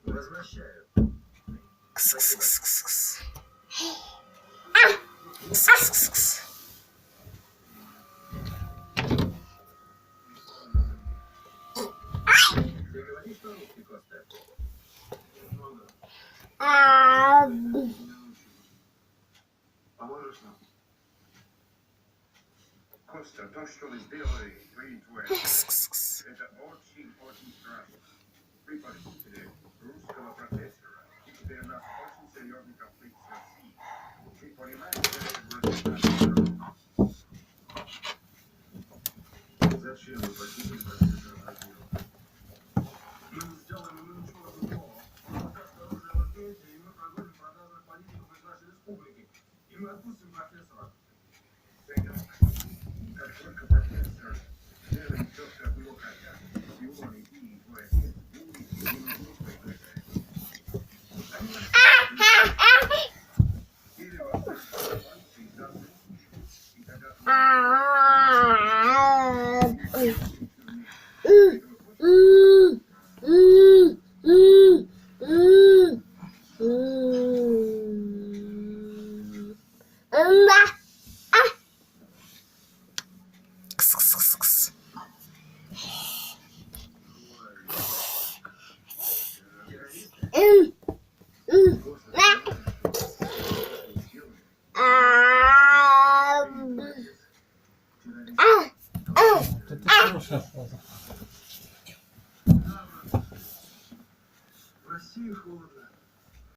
Возвращаю. Ты говоришь по-русски, Коста? Поможешь нам? Коста, то, что вы сделали, твои двое, это очень-очень страшно. Вы похитили русского профессора, и теперь у нас очень серьезный конфликт с Россией. Ты понимаешь, что это будет страшно? Зачем вы похитили профессора России? Мы не сделали ничего другого. Пока что оружие в ответе, и мы проводим продажную политику из нашей республики. И мы отпустим профессора. Как только профессор делает все, что от него хотят, и он, и твой отец, и не нужны свои или вас и тогда Это хорошая фраза.